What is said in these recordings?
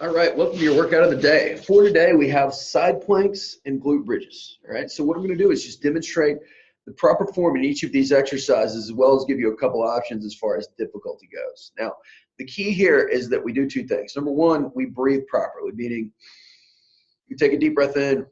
All right, welcome to your workout of the day. For today, we have side planks and glute bridges. All right, so what I'm going to do is just demonstrate the proper form in each of these exercises, as well as give you a couple options as far as difficulty goes. Now, the key here is that we do two things. Number one, we breathe properly, meaning you take a deep breath in,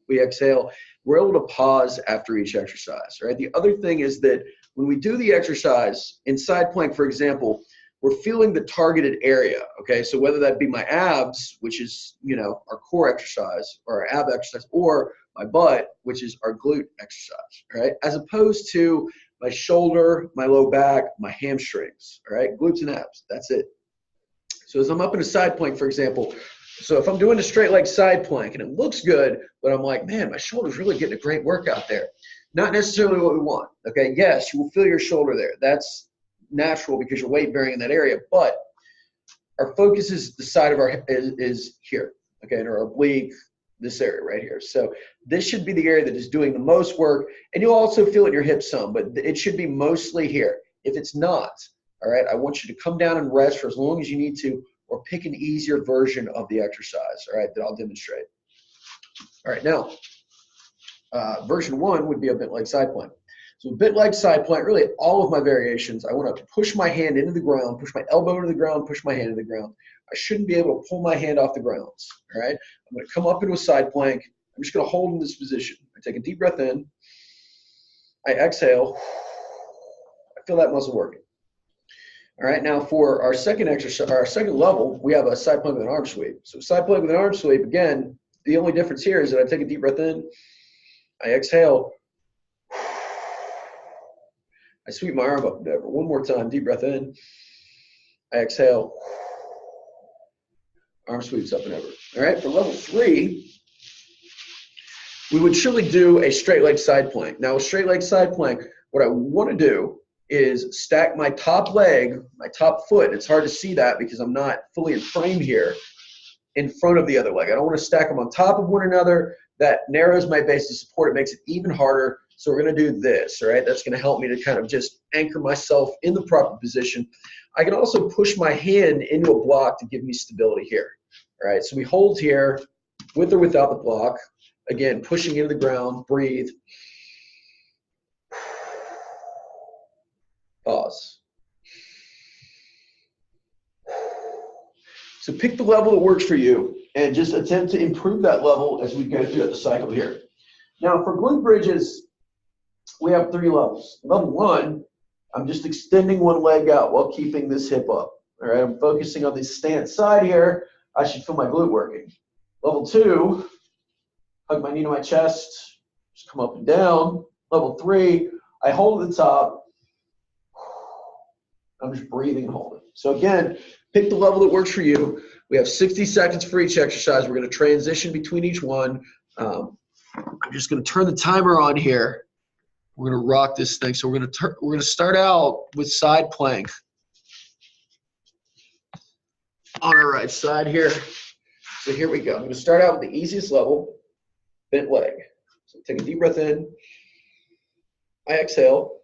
we exhale. We're able to pause after each exercise, right? The other thing is that when we do the exercise in side plank, for example, we're feeling the targeted area, okay? So whether that be my abs, which is, our core exercise, or our ab exercise, or my butt, which is our glute exercise, right? As opposed to my shoulder, my low back, my hamstrings, all right? Glutes and abs, that's it. So as I'm up in a side plank, for example, so if I'm doing a straight leg side plank and it looks good, but I'm like, man, my shoulder's really getting a great workout there. Not necessarily what we want, okay? Yes, you will feel your shoulder there. That's natural because you're weight bearing in that area, but our focus is the side of our is here, okay, and our oblique, this area right here. So this should be the area that is doing the most work, and you'll also feel it in your hips some, but it should be mostly here. If it's not, all right, I want you to come down and rest for as long as you need to, or pick an easier version of the exercise, all right, that I'll demonstrate. All right, now, version one would be a bent leg side plank. So a bent leg side plank, really all of my variations, I want to push my hand into the ground, push my elbow into the ground, push my hand into the ground. I shouldn't be able to pull my hand off the ground, all right? I'm going to come up into a side plank. I'm just going to hold in this position. I take a deep breath in. I exhale. I feel that muscle working. All right, now for our second exercise, our second level, we have a side plank with an arm sweep. So side plank with an arm sweep, again, the only difference here is that I take a deep breath in. I exhale. I sweep my arm up and over. One more time, deep breath in. I exhale. Arm sweeps up and over. All right, for level three, we would surely do a straight leg side plank. Now, a straight leg side plank, what I want to do is stack my top leg, my top foot. It's hard to see that because I'm not fully in frame here, in front of the other leg. I don't want to stack them on top of one another. That narrows my base of support. It makes it even harder. So we're going to do this, all right? That's going to help me to kind of just anchor myself in the proper position. I can also push my hand into a block to give me stability here, all right? So we hold here with or without the block. Again, pushing into the ground, breathe. Pause. So pick the level that works for you and just attempt to improve that level as we go through the cycle here. Now for glute bridges, we have three levels. Level one, I'm just extending one leg out while keeping this hip up. All right, I'm focusing on this stance side here. I should feel my glute working. Level two, hug my knee to my chest, just come up and down. Level three, I hold at the top. I'm just breathing and holding. So again, pick the level that works for you. We have 60 seconds for each exercise. We're going to transition between each one. I'm just going to turn the timer on here. We're going to rock this thing. So we're going to start out with side plank on our right side here. So here we go. I'm going to start out with the easiest level, bent leg. So take a deep breath in. I exhale.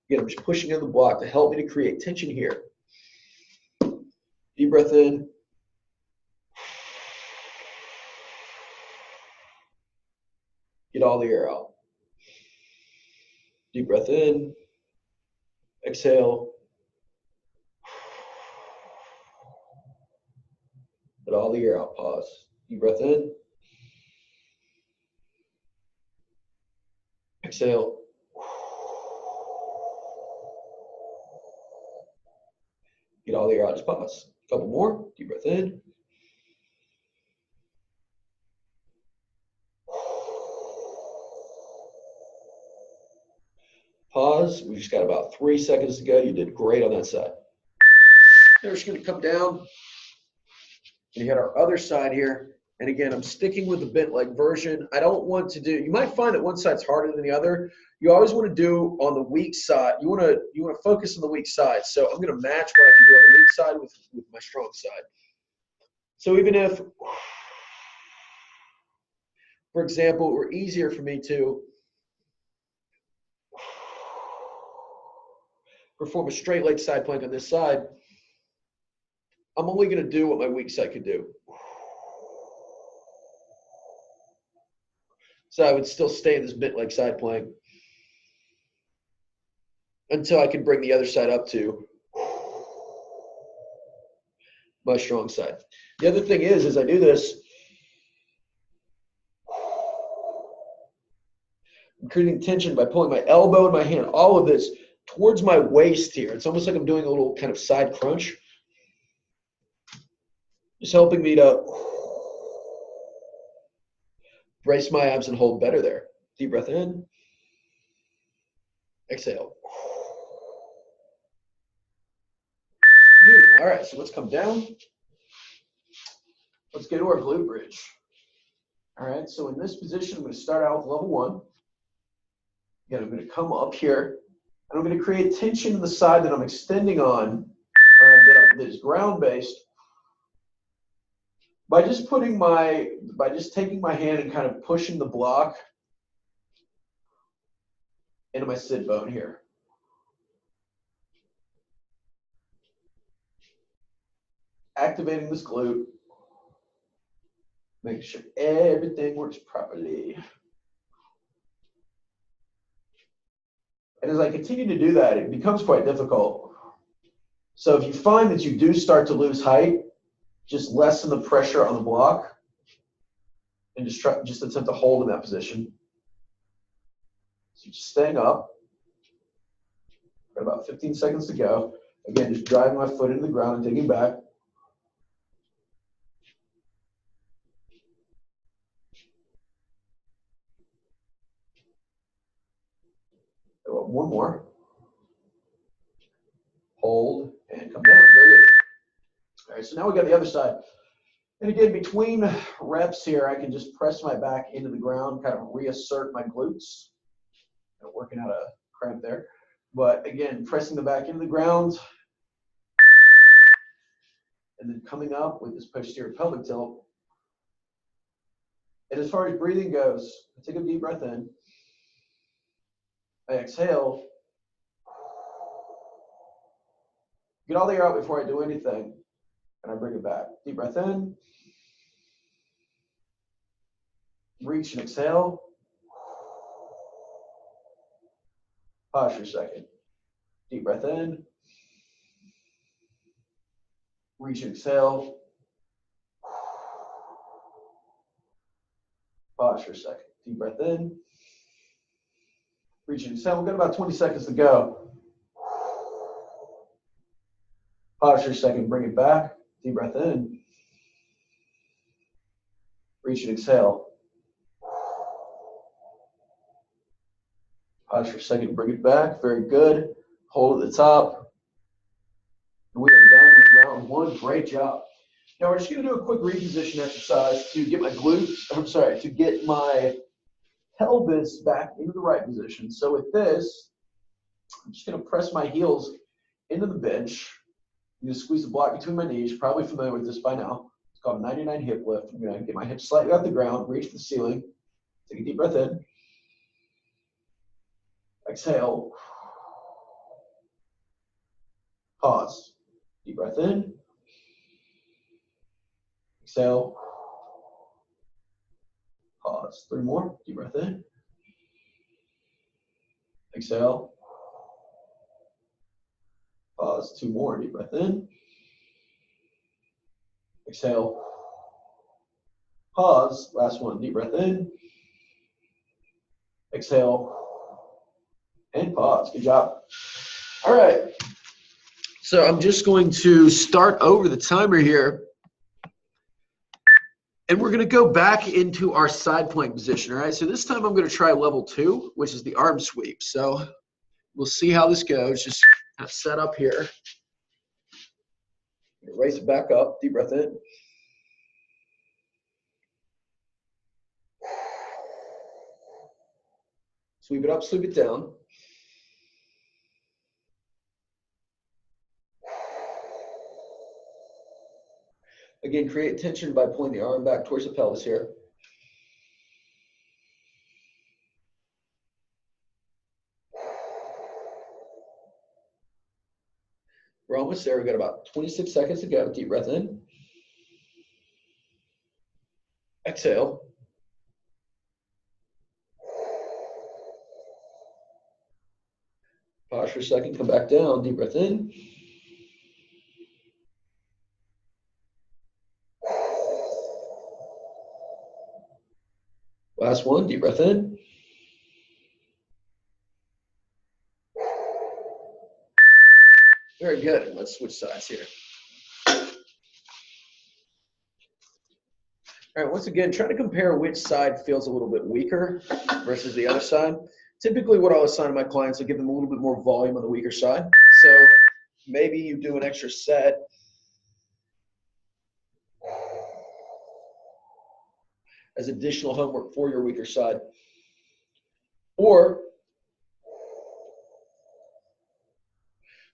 Again, I'm just pushing in the block to help me to create tension here. Deep breath in. Get all the air out. Deep breath in. Exhale. Let all the air out. Pause. Deep breath in. Exhale. Get all the air out. Just pause. A couple more. Deep breath in. Pause. We just got about 3 seconds to go. You did great on that side. Now we're just going to come down and you got our other side here. And again, I'm sticking with the bent leg version. I don't want to do, you might find that one side's harder than the other. You always want to do on the weak side. You want to focus on the weak side. So I'm going to match what I can do on the weak side with my strong side. So even if, for example, it were easier for me to perform a straight leg side plank on this side, I'm only going to do what my weak side could do. So I would still stay in this bent leg side plank until I can bring the other side up to my strong side. The other thing is, as I do this, I'm creating tension by pulling my elbow and my hand, all of this, towards my waist here. It's almost like I'm doing a little kind of side crunch. Just helping me to brace my abs and hold better there. Deep breath in. Exhale. Good. All right, so let's come down. Let's get to our glute bridge. All right, so in this position, I'm going to start out with level 1. Again, I'm going to come up here, and I'm going to create tension in the side that I'm extending on, that is ground-based, by just taking my hand and kind of pushing the block into my sit bone here. Activating this glute, making sure everything works properly. And as I continue to do that, it becomes quite difficult. So if you find that you do start to lose height, just lessen the pressure on the block and just attempt to hold in that position. So just staying up. Got about 15 seconds to go. Again, just driving my foot into the ground and taking back. One more. Hold and come down. Very good. All right, so now we got the other side. And again, between reps here, I can just press my back into the ground, kind of reassert my glutes. Working out a cramp there. But again, pressing the back into the ground. And then coming up with this posterior pelvic tilt. And as far as breathing goes, I take a deep breath in. I exhale. Get all the air out before I do anything. And I bring it back. Deep breath in. Reach and exhale. Pause for a second. Deep breath in. Reach and exhale. Pause for a second. Deep breath in. Reach and exhale. We've got about 20 seconds to go. Pause for a second. Bring it back. Deep breath in. Reach and exhale. Pause for a second. Bring it back. Very good. Hold at the top. And we are done with round 1. Great job. Now we're just going to do a quick reposition exercise to get my to get my pelvis back into the right position. So with this, I'm just going to press my heels into the bench. I'm going to squeeze the block between my knees. You're probably familiar with this by now. It's called a 99 hip lift. I'm going to get my hips slightly off the ground, reach for the ceiling. Take a deep breath in. Exhale. Pause. Deep breath in. Exhale. Pause. 3 more. Deep breath in. Exhale. Pause. 2 more. Deep breath in. Exhale. Pause. Last one. Deep breath in. Exhale. And pause. Good job. All right. So I'm just going to start over the timer here. And we're going to go back into our side plank position. All right. So this time I'm going to try level 2, which is the arm sweep. So we'll see how this goes. Just kind of set up here. Raise it back up. Deep breath in. Sweep it up, sweep it down. Again, create tension by pulling the arm back towards the pelvis here. We're almost there. We've got about 26 seconds to go. Deep breath in. Exhale. Pause for a second. Come back down. Deep breath in. Last one. Deep breath in. Very good. Let's switch sides here. All right, once again, try to compare which side feels a little bit weaker versus the other side. Typically, what I'll assign to my clients, I'll give them a little bit more volume on the weaker side. So maybe you do an extra set as additional homework for your weaker side. Or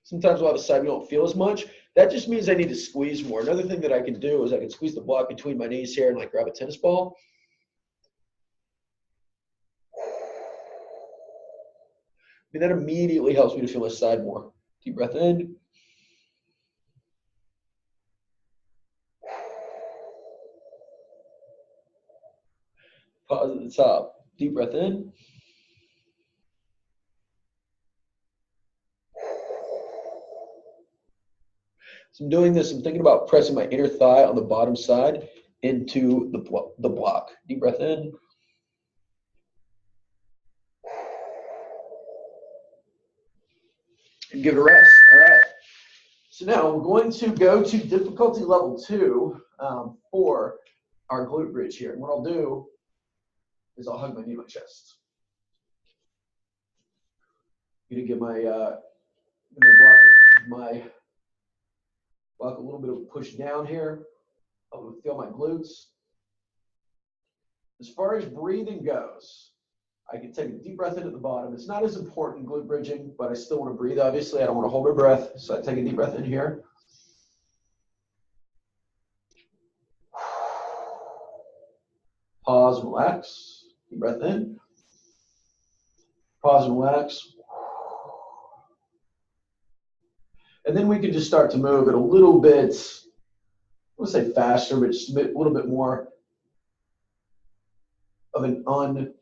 sometimes we'll have a side we don't feel as much. That just means I need to squeeze more. Another thing that I can do is I can squeeze the block between my knees here and like grab a tennis ball. I mean, that immediately helps me to feel my side more. Deep breath in. Pause at the top. Deep breath in. So I'm doing this, I'm thinking about pressing my inner thigh on the bottom side into the block. Deep breath in. And give it a rest. All right. So now we're going to go to difficulty level 2 for our glute bridge here. And what I'll do is I'll hug my knee to my chest. I'm gonna give my block a little bit of a push down here. I'll feel my glutes. As far as breathing goes, I can take a deep breath in at the bottom. It's not as important in glute bridging, but I still want to breathe, obviously. I don't want to hold my breath, so I take a deep breath in here. Pause and relax. Deep breath in. Pause and relax. And then we can just start to move it a little bit, I wouldn't say faster, but just a little bit more of an unsynced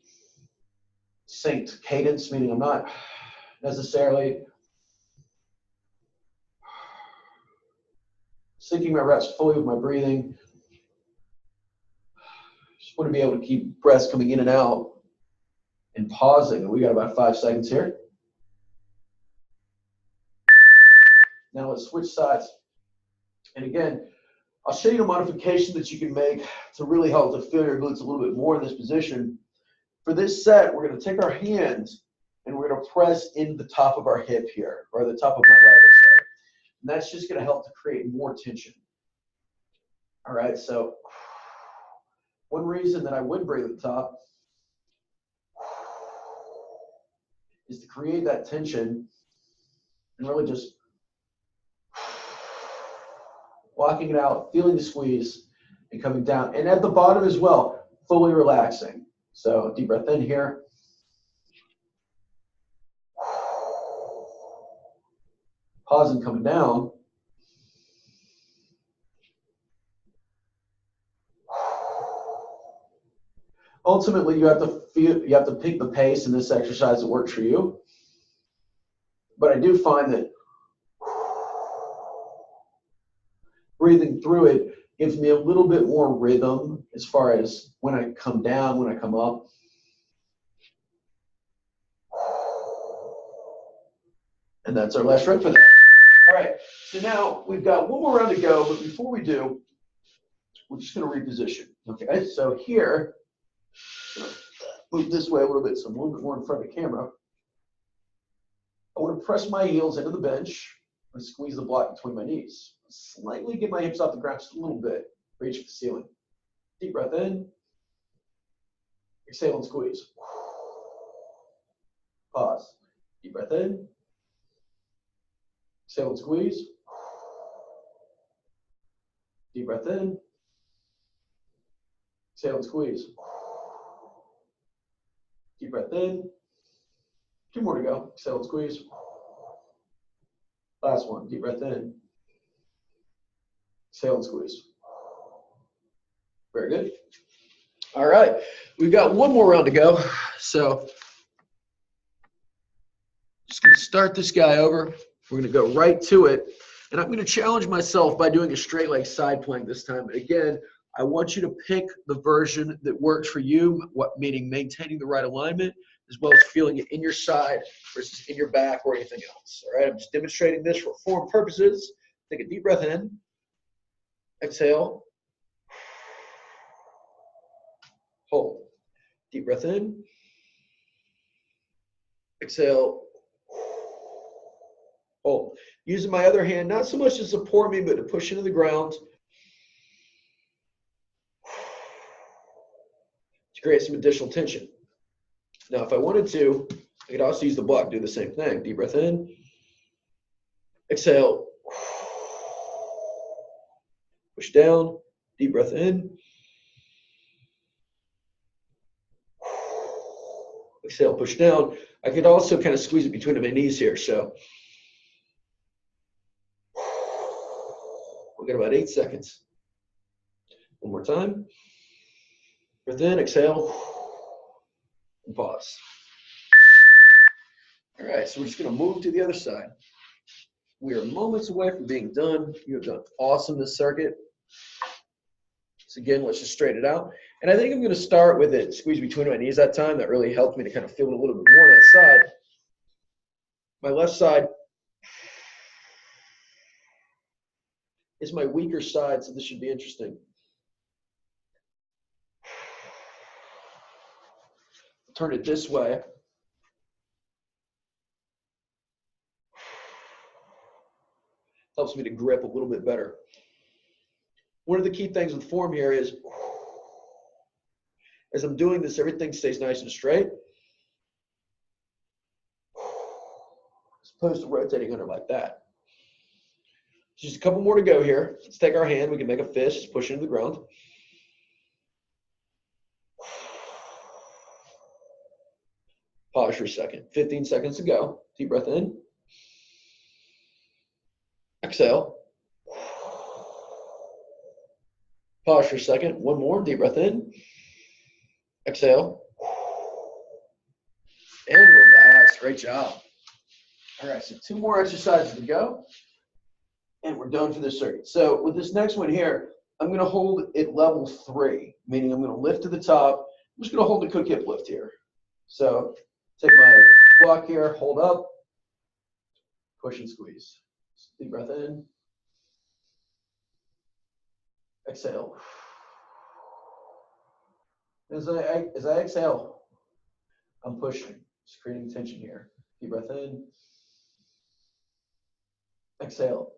cadence, meaning I'm not necessarily syncing my reps fully with my breathing. Just want to be able to keep breaths coming in and out and pausing. We got about 5 seconds here. Now let's switch sides. And again, I'll show you a modification that you can make to really help to feel your glutes a little bit more in this position. For this set, we're going to take our hands and we're going to press in the top of our hip here, or the top of my right hip. And that's just going to help to create more tension. All right, so one reason that I would breathe at the top is to create that tension and really just walking it out, feeling the squeeze, and coming down. And at the bottom as well, fully relaxing. So deep breath in here. Pause and coming down. Ultimately, you have to pick the pace in this exercise that works for you. But I do find that breathing through it gives me a little bit more rhythm as far as when I come down, when I come up. And that's our last rep for that. All right, so now we've got one more round to go, but before we do, we're just going to reposition. Okay, so here, move this way a little bit so I'm a little bit more in front of the camera. I want to press my heels into the bench and squeeze the block between my knees. Slightly get my hips off the ground just a little bit. Reach for the ceiling. Deep breath in. Exhale and squeeze. Pause. Deep breath in. Exhale and squeeze. Deep breath in. Exhale and squeeze. Deep breath in. 2 more to go. Exhale and squeeze. Last one, deep breath in. Exhale and squeeze. Very good. All right, we've got one more round to go. So just gonna start this guy over. We're gonna go right to it. And I'm gonna challenge myself by doing a straight leg side plank this time. But again, I want you to pick the version that works for you, meaning maintaining the right alignment, as well as feeling it in your side versus in your back or anything else. All right, I'm just demonstrating this for form purposes. Take a deep breath in. Exhale. Hold. Deep breath in. Exhale. Hold. Using my other hand, not so much to support me, but to push into the ground. To create some additional tension. Now, if I wanted to, I could also use the block, do the same thing. Deep breath in. Exhale. Push down. Deep breath in. Exhale, push down. I could also kind of squeeze it between my knees here. So we'll get about 8 seconds. One more time. Breath in, exhale, and pause. All right, so we're just going to move to the other side. We are moments away from being done. You have done awesome this circuit. So again, let's just straighten it out. And I think I'm going to start with it, squeeze between my knees that time. That really helped me to kind of feel it a little bit more on that side. My left side is my weaker side, so this should be interesting. Turn it this way. Helps me to grip a little bit better. One of the key things with form here is, as I'm doing this, everything stays nice and straight. As opposed to rotating under like that. Just a couple more to go here. Let's take our hand. We can make a fist, just push it into the ground. Pause for a second. 15 seconds to go. Deep breath in. Exhale. Pause for a second. One more. Deep breath in. Exhale. And relax. Great job. All right, so 2 more exercises to go. And we're done for this circuit. So with this next one here, I'm going to hold it level 3, meaning I'm going to lift to the top. I'm just going to hold the cook hip lift here. So take my block here, hold up, push and squeeze. Deep breath in. Exhale. As I exhale, I'm pushing, just creating tension here. Deep breath in. Exhale.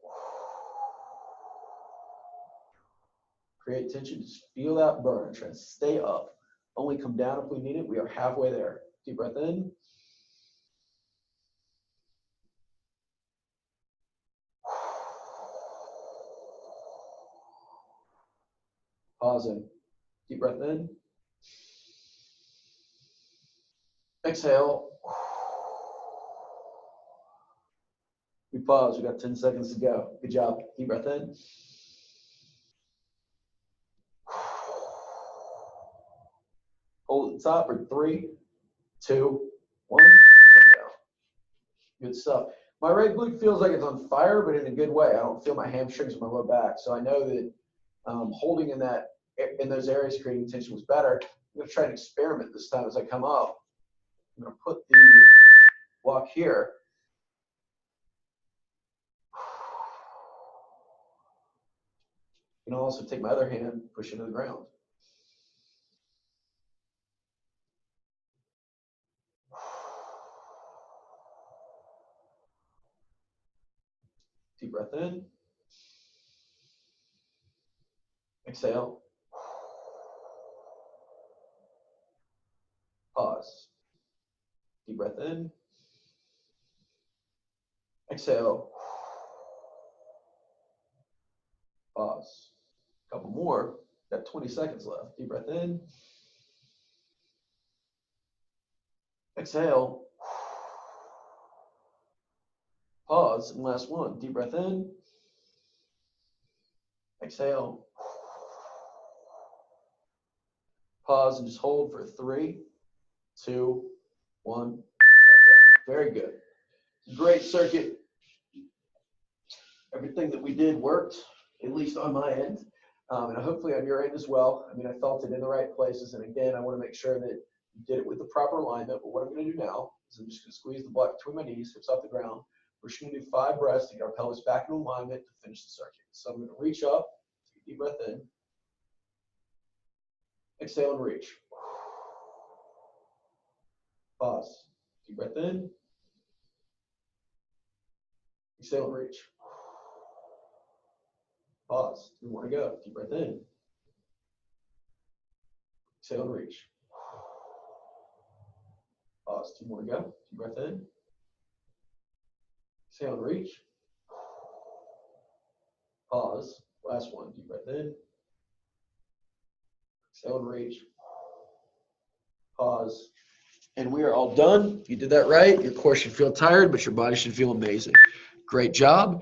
Create tension, just feel that burn. Try to stay up. Only come down if we need it. We are halfway there. Deep breath in. Pausing. Deep breath in. Exhale. We pause. We got 10 seconds to go. Good job. Deep breath in. Hold at the top for 3, 2, 1. Come down. Good stuff. My right glute feels like it's on fire, but in a good way. I don't feel my hamstrings or my low back. So I know that holding in those areas, creating tension was better. I'm going to try and experiment this time as I come up. I'm going to put the block here. You can also take my other hand, push into the ground. Deep breath in. Exhale. Pause. Deep breath in. Exhale. Pause. A couple more. Got 20 seconds left. Deep breath in. Exhale. Pause, and last one. Deep breath in. Exhale. Pause and just hold for 3, 2, 1. Drop down. Very good. Great circuit. Everything that we did worked, at least on my end, and hopefully on your end as well. I mean, I felt it in the right places. And again, I want to make sure that you did it with the proper alignment. But what I'm going to do now is I'm just going to squeeze the block between my knees, hips off the ground. We're just going to do 5 breaths to get our pelvis back in alignment to finish the circuit. So I'm going to reach up, take a deep breath in, exhale and reach. Pause. Deep breath in, exhale and reach. Pause. 2 more to go. Deep breath in, exhale and reach. Pause. 2 more to go. Deep breath in, exhale and reach. Pause. Last one. Deep breath in, exhale and reach. Pause. And we are all done. You did that right. Your core should feel tired, but your body should feel amazing. Great job.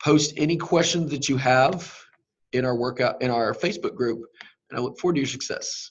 Post any questions that you have in our workout, in our Facebook group, and I look forward to your success.